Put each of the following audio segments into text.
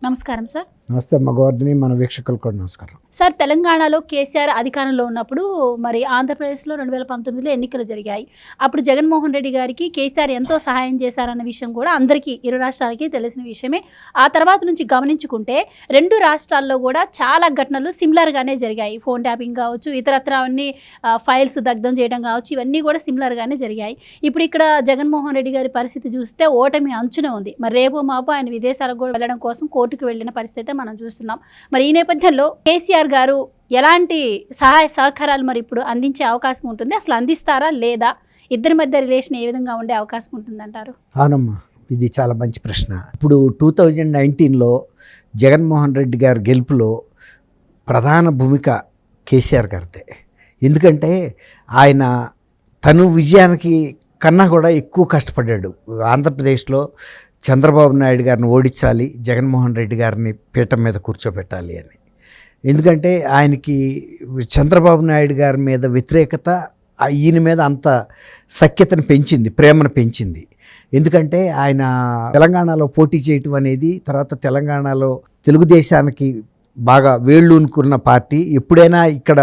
నమస్కారం సార్. నమస్తే మగవర్ధిని, మన వీక్షకులకు కూడా నమస్కారం. సార్, తెలంగాణలో కేసీఆర్ అధికారంలో ఉన్నప్పుడు మరి ఆంధ్రప్రదేశ్లో 2019లో ఎన్నికలు జరిగాయి. అప్పుడు జగన్మోహన్ రెడ్డి గారికి కేసీఆర్ ఎంతో సహాయం చేశారన్న విషయం కూడా అందరికీ, ఇరు రాష్ట్రాలకి తెలిసిన విషయమే. ఆ తర్వాత నుంచి గమనించుకుంటే రెండు రాష్ట్రాల్లో కూడా చాలా ఘటనలు సిమిలర్గానే జరిగాయి. ఫోన్ ట్యాపింగ్ కావచ్చు, ఇతరత్ర అన్ని ఫైల్స్ దగ్ధం చేయడం కావచ్చు, ఇవన్నీ కూడా సిమిలర్గానే జరిగాయి. ఇప్పుడు ఇక్కడ జగన్మోహన్ రెడ్డి గారి పరిస్థితి చూస్తే ఓటమి అంచునే ఉంది. మరి రేపు మాపు ఆయన విదేశాలకు కూడా వెళ్ళడం కోసం కోర్టుకు వెళ్ళిన పరిస్థితి మనం చూస్తున్నాం. మరి ఈ నేపథ్యంలో కేసీఆర్ గారు ఎలాంటి సహాయ సహకారాలు మరి ఇప్పుడు అందించే అవకాశం ఉంటుంది, అసలు అందిస్తారా లేదా, ఇద్దరి మధ్య రిలేషన్ ఏ విధంగా ఉండే అవకాశం ఉంటుందంటారు? అవునమ్మా, ఇది చాలా మంచి ప్రశ్న. ఇప్పుడు 2019లో జగన్మోహన్ రెడ్డి గారి గెలుపులో ప్రధాన భూమిక కేసీఆర్ గారిదే. ఎందుకంటే ఆయన తను విజయానికి కన్నా కూడా ఎక్కువ కష్టపడ్డాడు. ఆంధ్రప్రదేశ్లో చంద్రబాబు నాయుడు గారిని ఓడించాలి, జగన్మోహన్ రెడ్డి గారిని పీఠం మీద కూర్చోబెట్టాలి అని. ఎందుకంటే ఆయనకి చంద్రబాబు నాయుడు గారి మీద వ్యతిరేకత ఈయన మీద అంత సఖ్యతను పెంచింది, ప్రేమను పెంచింది. ఎందుకంటే ఆయన తెలంగాణలో పోటీ చేయటం అనేది, తర్వాత తెలంగాణలో తెలుగుదేశానికి బాగా వేళ్ళూనుకున్న పార్టీ, ఎప్పుడైనా ఇక్కడ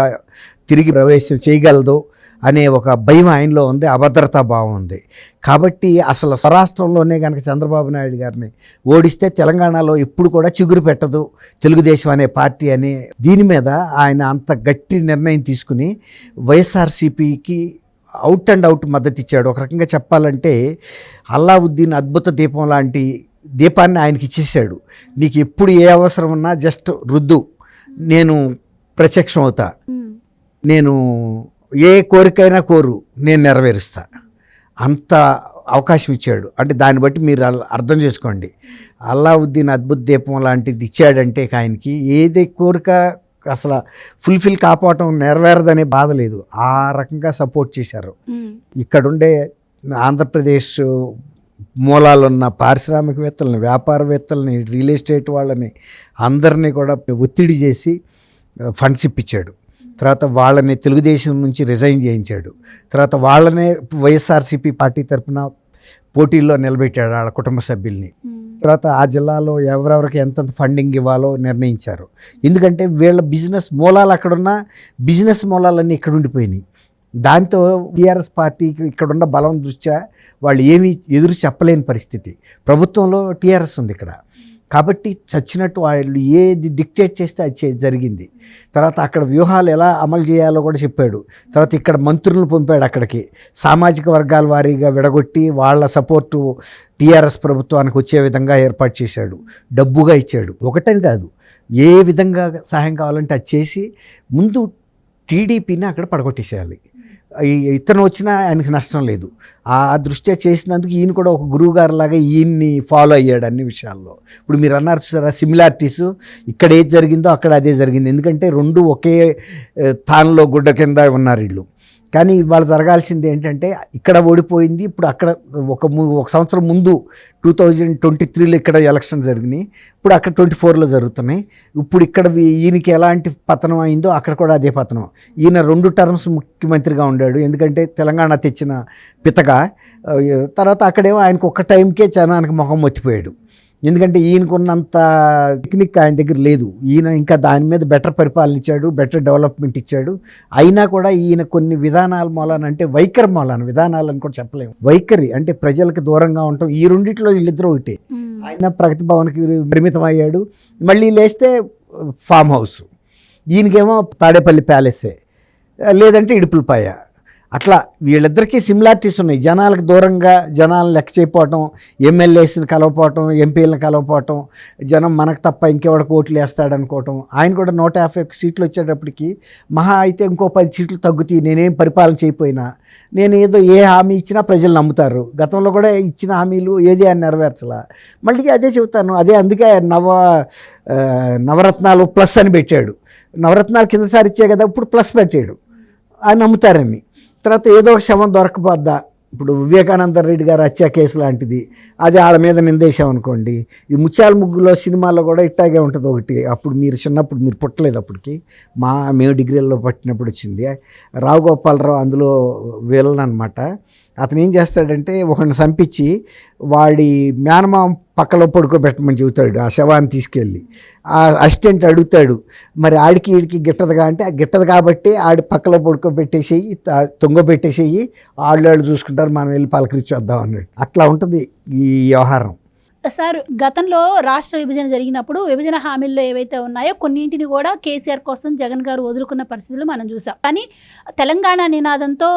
తిరిగి ప్రవేశం చేయగలదో అనే ఒక భయం ఆయనలో ఉంది, అభద్రతా భావం ఉంది. కాబట్టి అసలు స్వరాష్ట్రంలోనే కనుక చంద్రబాబు నాయుడు గారిని ఓడిస్తే తెలంగాణలో ఎప్పుడు కూడా చిగురు పెట్టదు తెలుగుదేశం అనే పార్టీ అని, దీని మీద ఆయన అంత గట్టి నిర్ణయం తీసుకుని వైఎస్ఆర్సీపీకి అవుట్ అండ్ అవుట్ మద్దతు ఇచ్చాడు. ఒక రకంగా చెప్పాలంటే అల్లావుద్దీన్ అద్భుత దీపం లాంటి దీపాన్ని ఆయనకి ఇచ్చేసాడు. నీకు ఎప్పుడు ఏ అవసరం ఉన్నా జస్ట్ రుద్దు, నేను ప్రత్యక్షం అవుతా, నేను ఏ కోరికైనా కోరు, నేను నెరవేరుస్తా, అంత అవకాశం ఇచ్చాడు. అంటే దాన్ని బట్టి మీరు అర్థం చేసుకోండి, అల్లావుద్దీన్ అద్భుత దీపం లాంటిది ఇచ్చాడంటే ఆయనకి ఏది కోరిక అసలు ఫుల్ఫిల్ కాకపోవటం, నెరవేరదనే బాధ లేదు. ఆ రకంగా సపోర్ట్ చేశారు. ఇక్కడుండే ఆంధ్రప్రదేశ్ మూలాలున్న పారిశ్రామికవేత్తలని, వ్యాపారవేత్తలని, రియల్ ఎస్టేట్ వాళ్ళని అందరినీ కూడా ఒత్తిడి చేసి ఫండ్స్ ఇప్పించాడు. తర్వాత వాళ్ళని తెలుగుదేశం నుంచి రిజైన్ చేయించాడు. తర్వాత వాళ్ళనే వైఎస్ఆర్సీపీ పార్టీ తరఫున పోటీల్లో నిలబెట్టాడు వాళ్ళ కుటుంబ సభ్యుల్ని. తర్వాత ఆ జిల్లాలో ఎవరెవరికి ఎంతెంత ఫండింగ్ ఇవ్వాలో నిర్ణయించారు. ఎందుకంటే వీళ్ళ బిజినెస్ మూలాలు అక్కడున్న బిజినెస్ మూలాలన్నీ ఇక్కడ ఉండిపోయినాయి. దాంతో టీఆర్ఎస్ పార్టీకి ఇక్కడున్న బలం దృష్ట్యా వాళ్ళు ఏమీ ఎదురు చెప్పలేని పరిస్థితి. ప్రభుత్వంలో టీఆర్ఎస్ ఉంది ఇక్కడ, కాబట్టి చచ్చినట్టు వాళ్ళు ఏది డిక్టేట్ చేస్తే అది జరిగింది. తర్వాత అక్కడ వ్యూహాలు ఎలా అమలు చేయాలో కూడా చెప్పాడు. తర్వాత ఇక్కడ మంత్రులను పంపాడు అక్కడికి, సామాజిక వర్గాల వారీగా విడగొట్టి వాళ్ళ సపోర్టు టీఆర్ఎస్ ప్రభుత్వానికి వచ్చే విధంగా ఏర్పాటు చేశాడు. డబ్బుగా ఇచ్చాడు. ఒకటని కాదు, ఏ విధంగా సహాయం కావాలంటే అది చేసి ముందు టీడీపీని అక్కడ పడగొట్టేసేయాలి. ఇతను వచ్చినా ఆయనకి నష్టం లేదు. ఆ దృష్ట్యా చేసినందుకు ఈయన కూడా ఒక గురువు గారిలాగా ఈయన్ని ఫాలో అయ్యాడు అన్ని విషయాల్లో. ఇప్పుడు మీరు అన్నారు చూసారా, సిమిలారిటీస్, ఇక్కడ ఏది జరిగిందో అక్కడ అదే జరిగింది. ఎందుకంటే రెండు ఒకే తానులో గుడ్డ కింద ఉన్నారు వీళ్ళు. కానీ ఇవాళ జరగాల్సింది ఏంటంటే, ఇక్కడ ఓడిపోయింది, ఇప్పుడు అక్కడ ఒక సంవత్సరం ముందు 2023లో ఇక్కడ ఎలక్షన్ జరిగినాయి, ఇప్పుడు అక్కడ 24లో జరుగుతున్నాయి. ఇప్పుడు ఇక్కడ ఈయనకి ఎలాంటి పతనం అయిందో అక్కడ కూడా అదే పతనం. ఈయన 2 టర్మ్స్ ముఖ్యమంత్రిగా ఉండాడు, ఎందుకంటే తెలంగాణ తెచ్చిన పితగా. తర్వాత అక్కడేమో ఆయనకు ఒక్క టైంకే జనానికి ముఖం మొత్తిపోయాడు. ఎందుకంటే ఈయనకున్నంత టెక్నిక్ ఆయన దగ్గర లేదు. ఈయన ఇంకా దాని మీద బెటర్ పరిపాలన ఇచ్చాడు, బెటర్ డెవలప్మెంట్ ఇచ్చాడు. అయినా కూడా ఈయన కొన్ని విధానాల మూలాన, అంటే వైఖరి మూలాన, విధానాలని కూడా చెప్పలేము, వైఖరి అంటే ప్రజలకు దూరంగా ఉండటం, ఈ రెండిట్లో వీళ్ళిద్దరూ ఒకటే. ఆయన ప్రగతి భవన్కి పరిమితం అయ్యాడు, మళ్ళీ లేస్తే ఫామ్ హౌస్. ఈయనకేమో తాడేపల్లి ప్యాలెస్సే, లేదంటే ఇడుపులపాయ. అట్లా వీళ్ళిద్దరికీ సిమిలారిటీస్ ఉన్నాయి. జనాలకు దూరంగా, జనాలను లెక్క చేయకపోవటం, ఎమ్మెల్యేస్ని కలవపోవటం, ఎంపీలను కలవపోవటం, జనం మనకు తప్ప ఇంకెవడికి ఓట్లు వేస్తాడనుకోవటం. ఆయన కూడా 151 సీట్లు వచ్చేటప్పటికి మహా అయితే ఇంకో 10 సీట్లు తగ్గుతాయి, నేనేం పరిపాలన చేయకపోయినా, నేను ఏదో ఏ హామీ ఇచ్చినా ప్రజలు నమ్ముతారు. గతంలో కూడా ఇచ్చిన హామీలు ఏది అని నెరవేర్చలా. మళ్ళీ అదే చెబుతాను, అదే అందుకే నవరత్నాలు ప్లస్ అని పెట్టాడు. నవరత్నాలు కిందసారి ఇచ్చే కదా, ఇప్పుడు ప్లస్ పెట్టాడు, అని నమ్ముతారని. తర్వాత ఏదో ఒక శవం దొరకపోద్దా, ఇప్పుడు వివేకానంద రెడ్డి గారు హత్య కేసు లాంటిది, అది వాళ్ళ మీద నిందేశాం అనుకోండి. ఈ ముత్యాల ముగ్గులో సినిమాలో కూడా ఇట్టాగే ఉంటుంది ఒకటి. అప్పుడు మీరు చిన్నప్పుడు, మీరు పుట్టలేదు అప్పటికి, మేము డిగ్రీల్లో పట్టినప్పుడు వచ్చింది. రావు గోపాలరావు అందులో విలన్ అనమాట. అతను ఏం చేస్తాడంటే ఒకరిని చంపించి వాడి మేనమామ పక్కలో పడుకోబెట్టమని చెబుతాడు. ఆ శవాన్ని తీసుకెళ్ళి ఆ అసిస్టెంట్ అడుగుతాడు, మరి ఆడికి వీడికి గిట్టదుగా అంటే, ఆ గిట్టదు కాబట్టి ఆడి పక్కలో పడుకోబెట్టేసేయి, తొంగబెట్టేసేయి, వాళ్ళు చూసుకుంటారు, మనం వెళ్ళి పలకరించి వద్దాం అన్నాడు. అట్లా ఉంటుంది ఈ వ్యవహారం. సార్, గతంలో రాష్ట్ర విభజన జరిగినప్పుడు విభజన హామీల్లో ఏవైతే ఉన్నాయో కొన్నింటిని కూడా కేసీఆర్ కోసం జగన్ గారు వదులుకున్న పరిస్థితులు మనం చూసాం. కానీ తెలంగాణ నినాదంతో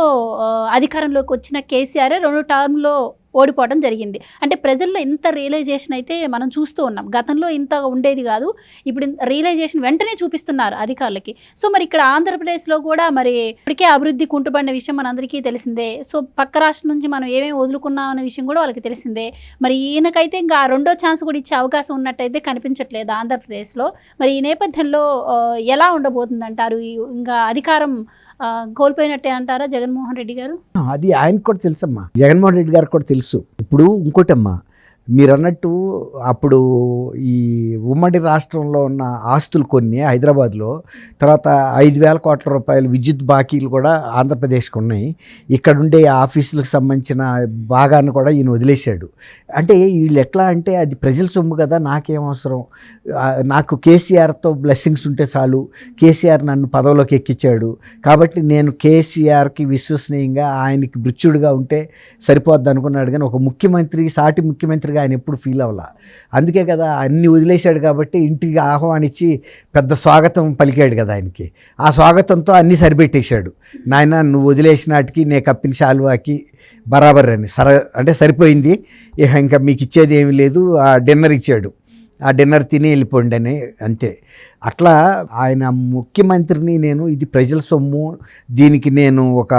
అధికారంలోకి వచ్చిన కేసీఆర్ 2 టర్మ్లో ఓడిపోవడం జరిగింది. అంటే ప్రజల్లో ఇంత రియలైజేషన్ అయితే మనం చూస్తూ ఉన్నాం. గతంలో ఇంత ఉండేది కాదు, ఇప్పుడు రియలైజేషన్ వెంటనే చూపిస్తున్నారు అధికారులకి. సో మరి ఇక్కడ ఆంధ్రప్రదేశ్లో కూడా మరి ఇప్పటికే అభివృద్ధి కుంటుపడిన విషయం మనందరికీ తెలిసిందే. సో పక్క రాష్ట్రం నుంచి మనం ఏమేమి వదులుకున్నాం అనే విషయం కూడా వాళ్ళకి తెలిసిందే. మరి ఈయనకైతే ఇంకా 2వ ఛాన్స్ కూడా ఇచ్చే అవకాశం ఉన్నట్టయితే కనిపించట్లేదు ఆంధ్రప్రదేశ్లో. మరి ఈ నేపథ్యంలో ఎలా ఉండబోతుంది అంటారు? ఇంకా అధికారం కోల్పోయినట్టే అంటారా జగన్మోహన్ రెడ్డి గారు? అది ఆయనకు కూడా తెలుసమ్మా, జగన్మోహన్ రెడ్డి గారికి కూడా తెలుసు. ఇప్పుడు ఇంకోటమ్మా, మీరు అన్నట్టు అప్పుడు ఈ ఉమ్మడి రాష్ట్రంలో ఉన్న ఆస్తులు కొన్ని హైదరాబాద్లో, తర్వాత 5,000 కోట్ల రూపాయల విద్యుత్ బాకీలు కూడా ఆంధ్రప్రదేశ్కి ఉన్నాయి. ఇక్కడ ఉండే ఆఫీసులకు సంబంధించిన భాగాన్ని కూడా ఈయన వదిలేశాడు. అంటే వీళ్ళు ఎట్లా అంటే, అది ప్రజల సొమ్ము కదా, నాకేం అవసరం, నాకు కేసీఆర్తో బ్లెస్సింగ్స్ ఉంటే చాలు, కేసీఆర్ నన్ను పదవిలోకి ఎక్కించాడు కాబట్టి నేను కేసీఆర్కి విశ్వసనీయంగా, ఆయనకి బృత్యుడిగా ఉంటే సరిపోద్ది అనుకున్నాడు. కానీ ఒక ముఖ్యమంత్రి, సాటి ముఖ్యమంత్రిగా ఆయన ఎప్పుడు ఫీల్ అవ్వాల. అందుకే కదా అన్ని వదిలేశాడు కాబట్టి ఇంటికి ఆహ్వానించి పెద్ద స్వాగతం పలికాడు కదా ఆయనకి. ఆ స్వాగతంతో అన్నీ సరిపెట్టేశాడు. నాయన నువ్వు వదిలేసినాటికి నేను కప్పిన శాలువాకి బరాబర్ అని అంటే సరిపోయింది, ఇంకా మీకు ఇచ్చేది ఏమీ లేదు. ఆ డిన్నర్ ఇచ్చాడు, ఆ డిన్నర్ తిని వెళ్ళిపోండి అని, అంతే. అట్లా ఆయన ముఖ్యమంత్రిని, నేను ఇది ప్రజల సొమ్ము, దీనికి నేను ఒక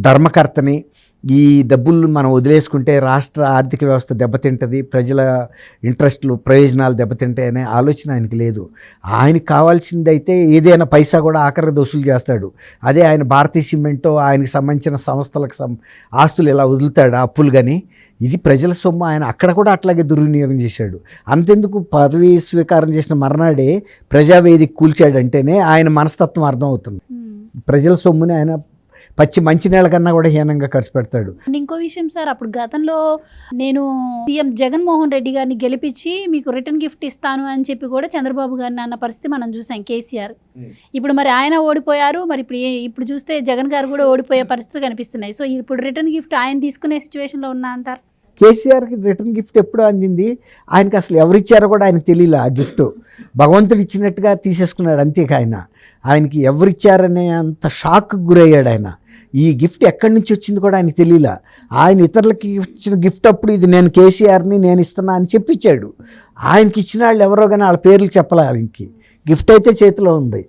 ధర్మకర్తని, ఈ డబ్బులు మనం వదిలేసుకుంటే రాష్ట్ర ఆర్థిక వ్యవస్థ దెబ్బతింటుంది, ప్రజల ఇంట్రెస్ట్లు, ప్రయోజనాలు దెబ్బతింటాయి అనే ఆలోచన ఆయనకి లేదు. ఆయనకు కావాల్సిందైతే ఏదైనా పైసా కూడా ఆఖరి వసూలు చేస్తాడు. అదే ఆయన భారతీయ సిమెంటో ఆయనకు సంబంధించిన సంస్థలకు ఆస్తులు ఇలా వదులుతాడు అప్పులు. కానీ ఇది ప్రజల సొమ్ము, ఆయన అక్కడ కూడా అట్లాగే దుర్వినియోగం చేశాడు. అంతెందుకు, పదవి స్వీకారం చేసిన మర్నాడే ప్రజావేదిక కూల్చాడంటేనే ఆయన మనస్తత్వం అర్థమవుతుంది. ప్రజల సొమ్ముని ఆయన పచ్చి మంచినీళ్ళ కన్నా కూడా హీనంగా ఖర్చు పెడతాడు. ఇంకో విషయం సార్, అప్పుడు గతంలో నేను సీఎం జగన్మోహన్ రెడ్డి గారిని గెలిపించి మీకు రిటర్న్ గిఫ్ట్ ఇస్తాను అని చెప్పి కూడా చంద్రబాబు గారిని అన్న పరిస్థితి మనం చూసాం కేసీఆర్. ఇప్పుడు మరి ఆయన ఓడిపోయారు, మరి ఇప్పుడు చూస్తే జగన్ గారు కూడా ఓడిపోయే పరిస్థితులు కనిపిస్తున్నాయి. సో ఇప్పుడు రిటర్న్ గిఫ్ట్ ఆయన తీసుకునే సిచ్యువేషన్లో ఉన్నా అంటారు? కేసీఆర్కి రిటర్న్ గిఫ్ట్ ఎప్పుడు అందింది, ఆయనకి అసలు ఎవరిచ్చారో కూడా ఆయనకు తెలియలే. ఆ గిఫ్ట్ భగవంతుడు ఇచ్చినట్టుగా తీసేసుకున్నాడు అంతే. ఆయనకి ఎవరిచ్చారనే అంత షాక్కి గురయ్యాడు ఆయన. ఈ గిఫ్ట్ ఎక్కడి నుంచి వచ్చింది కూడా ఆయనకి తెలియలే. ఆయన ఇతరులకి ఇచ్చిన గిఫ్ట్ అప్పుడు ఇది నేను కేసీఆర్ని నేను ఇస్తున్నా అని చెప్పించాడు. ఆయనకి ఇచ్చిన వాళ్ళు ఎవరో కానీ వాళ్ళ పేర్లు చెప్పలే. ఆయనకి గిఫ్ట్ అయితే చేతిలో ఉంది,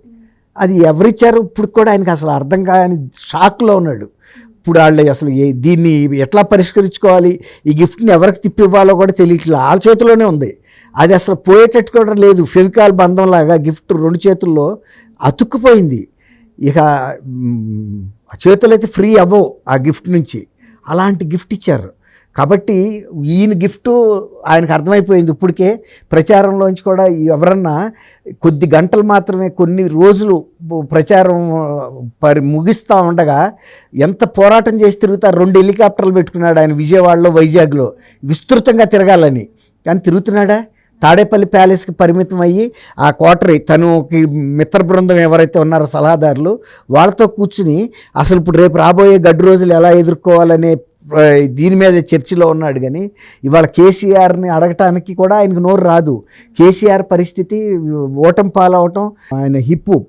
అది ఎవరిచ్చారు ఇప్పుడు కూడా ఆయనకి అసలు అర్థం కాని షాక్లో ఉన్నాడు. ఇప్పుడు వాళ్ళు అసలు దీన్ని ఎట్లా పరిష్కరించుకోవాలి, ఈ గిఫ్ట్ని ఎవరికి తిప్పి ఇవ్వాలో కూడా తెలియట్లేదు. వాళ్ళ చేతిలోనే ఉంది, అది అసలు పోయేటట్టు కూడా లేదు. ఫెవికాల్ బంధంలాగా గిఫ్ట్ 2 చేతుల్లో అతుక్కుపోయింది. ఇక చేతులు అయితే ఫ్రీ అవ్వవు ఆ గిఫ్ట్ నుంచి, అలాంటి గిఫ్ట్ ఇచ్చారు. కాబట్టి ఈయన గిఫ్ట్ ఆయనకు అర్థమైపోయింది. ఇప్పటికే ప్రచారంలోంచి కూడా ఎవరన్నా కొద్ది గంటలు మాత్రమే, కొన్ని రోజులు ప్రచారం ముగిస్తూ ఉండగా ఎంత పోరాటం చేసి తిరుగుతారు. 2 హెలికాప్టర్లు పెట్టుకున్నాడు ఆయన విజయవాడలో, వైజాగ్లో విస్తృతంగా తిరగాలని. కానీ తిరుగుతున్నాడా? తాడేపల్లి ప్యాలెస్కి పరిమితం అయ్యి ఆ క్వార్టరీ, తనకి మిత్ర బృందం ఎవరైతే ఉన్నారో సలహాదారులు, వాళ్ళతో కూర్చుని అసలు ఇప్పుడు రేపు రాబోయే గడ్డు రోజులు ఎలా ఎదుర్కోవాలనే దీని మీద చర్చలో ఉన్నాడు. కానీ ఇవాళ కేసీఆర్ని అడగటానికి కూడా ఆయనకు నోరు రాదు. కేసీఆర్ పరిస్థితి ఓటమి పాలవటం, ఆయన హిప్పు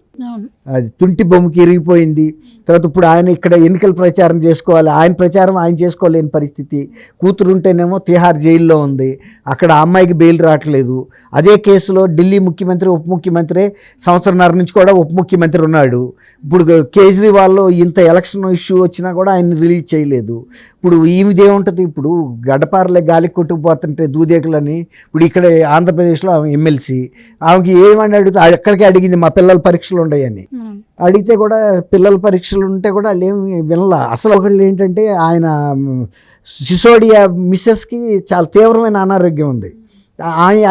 అది తుంటి బొమ్మకి ఇరిగిపోయింది. తర్వాత ఇప్పుడు ఆయన ఇక్కడ ఎన్నికల ప్రచారం చేసుకోవాలి, ఆయన ప్రచారం ఆయన చేసుకోలేని పరిస్థితి. కూతురు ఉంటేనేమో తిహార్ జైల్లో ఉంది, అక్కడ అమ్మాయికి బెయిల్ రావట్లేదు. అదే కేసులో ఢిల్లీ ముఖ్యమంత్రి, ఉప ముఖ్యమంత్రి, సంవత్సరంన్నర నుంచి కూడా ఉప ముఖ్యమంత్రి ఉన్నాడు. ఇప్పుడు కేజ్రీవాల్లో ఇంత ఎలక్షన్ ఇష్యూ వచ్చినా కూడా ఆయన రిలీజ్ చేయలేదు. ఇప్పుడు ఈమెదేముంటుంది, ఇప్పుడు గడపారలే గాలికి కొట్టుకుపోతుంటే దూదేకులని. ఇప్పుడు ఇక్కడ ఆంధ్రప్రదేశ్లో ఆమె ఎమ్మెల్సీ, ఆమెకి ఏమని అడుగుతా, ఎక్కడికి అడిగింది మా పిల్లల పరీక్షలు ఉన్నాయని. అడిగితే కూడా పిల్లల పరీక్షలు ఉంటే కూడా వాళ్ళు ఏమి వినలా. అసలు ఒకళ్ళు ఏంటంటే, ఆయన సిసోడియా మిస్సెస్కి చాలా తీవ్రమైన అనారోగ్యం ఉంది.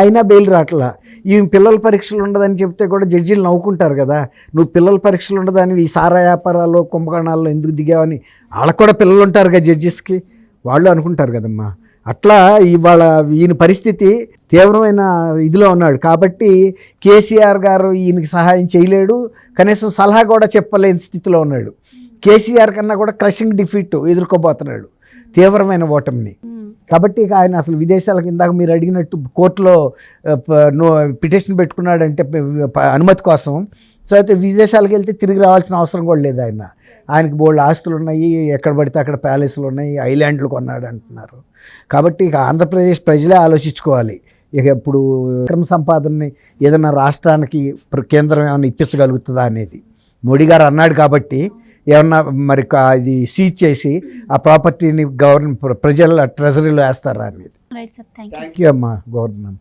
అయినా బెయిల్ రావట్లా. ఈ పిల్లల పరీక్షలు ఉండదని చెప్తే కూడా జడ్జీలు నవ్వుకుంటారు కదా, నువ్వు పిల్లల పరీక్షలు ఉండదని ఈ సారా వ్యాపారాల్లో కుంభకోణాల్లో ఎందుకు దిగావని. వాళ్ళకు కూడా పిల్లలు ఉంటారు కదా జడ్జెస్కి, వాళ్ళు అనుకుంటారు కదమ్మా. అట్లా ఇవాళ ఈయన పరిస్థితి తీవ్రమైన ఇదిలో ఉన్నాడు. కాబట్టి కేసీఆర్ గారు ఈయనకి సహాయం చేయలేడు, కనీసం సలహా కూడా చెప్పలేని స్థితిలో ఉన్నాడు. కేసీఆర్ కన్నా కూడా క్రషింగ్ డిఫీట్ ఎదుర్కోబోతున్నాడు, తీవ్రమైన ఓటమిని. కాబట్టి ఇక ఆయన అసలు విదేశాలకు, ఇందాక మీరు అడిగినట్టు కోర్టులో పిటిషన్ పెట్టుకున్నాడంటే అనుమతి కోసం. సో అయితే విదేశాలకు వెళ్తే తిరిగి రావాల్సిన అవసరం కూడా లేదు. ఆయనకి బోల్డ్ ఆస్తులు ఉన్నాయి, ఎక్కడ పడితే అక్కడ ప్యాలెస్లు ఉన్నాయి, ఐలాండ్లు కొన్నాడు అంటున్నారు. కాబట్టి ఇక ఆంధ్రప్రదేశ్ ప్రజలే ఆలోచించుకోవాలి. ఇక ఇప్పుడు విక్రమ సంపాదనని ఏదైనా రాష్ట్రానికి కేంద్రం ఏమైనా ఇప్పించగలుగుతుందా అనేది. మోడీ గారు అన్నాడు కాబట్టి ఏమన్నా మరి ఇది సీజ్ చేసి ఆ ప్రాపర్టీని ప్రజల ట్రెజరీలో వేస్తారా అనేది. Right sir, thank you. Thank you అమ్మా గవర్నమెంట్.